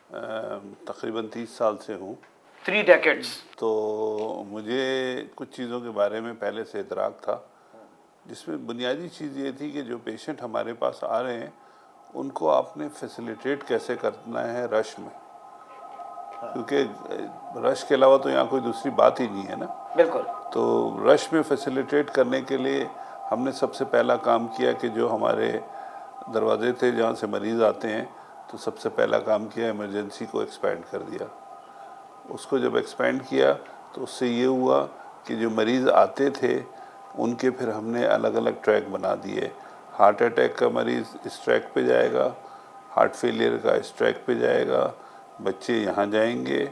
तकरीबन 30 साल से हूँ। 3 decades। तो मुझे कुछ चीज़ों के बारे में पहले से इतराक था, जिसमें बुनियादी चीज़ ये थी कि जो पेशेंट हमारे पास आ रहे हैं उनको आपने फैसिलिटेट कैसे करना है रश में, क्योंकि रश के अलावा तो यहाँ कोई दूसरी बात ही नहीं है ना। बिल्कुल। तो रश में फैसिलिटेट करने के लिए हमने सबसे पहला काम किया कि जो हमारे दरवाजे थे जहाँ से मरीज़ आते हैं, तो सबसे पहला काम किया इमरजेंसी को एक्सपेंड कर दिया। उसको जब एक्सपेंड किया तो उससे ये हुआ कि जो मरीज़ आते थे उनके फिर हमने अलग अलग ट्रैक बना दिए। हार्ट अटैक का मरीज़ इस ट्रैक पे जाएगा, हार्ट फेलियर का इस ट्रैक पे जाएगा, बच्चे यहाँ जाएंगे।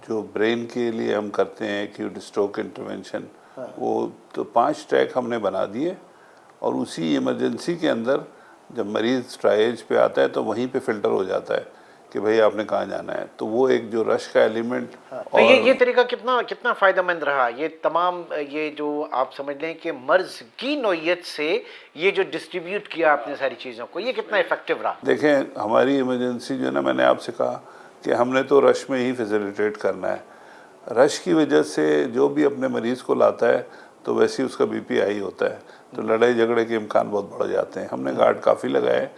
जो ब्रेन के लिए हम करते हैं एक्यूट स्ट्रोक इंटरवेंशन, वो तो 5 ट्रैक हमने बना दिए। और उसी इमरजेंसी के अंदर जब मरीज़ ट्राइएज पे आता है तो वहीं पे फ़िल्टर हो जाता है कि भाई आपने कहाँ जाना है। तो वो एक जो रश का एलिमेंट। तो ये तरीका कितना फ़ायदेमंद रहा? ये तमाम ये जो आप समझ लें कि मर्ज़ की नौइयत से ये जो डिस्ट्रीब्यूट किया आपने सारी चीज़ों को, ये कितना इफ़ेक्टिव रहा? देखें, हमारी इमरजेंसी जो है ना, मैंने आपसे कहा कि हमने तो रश में ही फैसिलिटेट करना है। रश की वजह से जो भी अपने मरीज़ को लाता है तो वैसे ही उसका बीपी हाई होता है, तो लड़ाई झगड़े के इम्कान बहुत बढ़ जाते हैं। हमने गार्ड काफ़ी लगाए,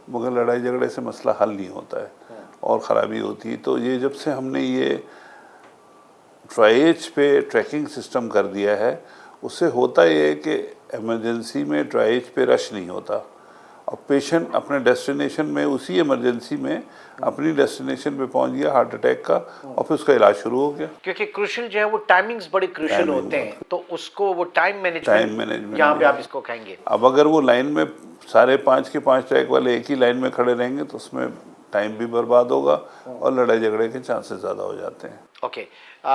मगर लड़ाई झगड़े से मसला हल नहीं होता है और ख़राबी होती है। तो ये जब से हमने ये ट्राइएज पे ट्रैकिंग सिस्टम कर दिया है, उससे होता ये है कि इमरजेंसी में ट्राइएज पे रश नहीं होता और पेशेंट अपने डेस्टिनेशन में उसी इमरजेंसी में अपनी डेस्टिनेशन पे पहुंच गया हार्ट अटैक का, और फिर उसका इलाज शुरू हो गया। क्योंकि क्रूशियल जो है वो टाइमिंग्स बड़े क्रूशियल होते हैं, तो उसको वो टाइम मैनेजमेंट यहाँ पे आप इसको कहेंगे। अब अगर वो लाइन में सारे 5 के 5 ट्रैक वाले एक ही लाइन में खड़े रहेंगे तो उसमें टाइम भी बर्बाद होगा और लड़ाई झगड़े के चांसेस ज़्यादा हो जाते हैं। ओके।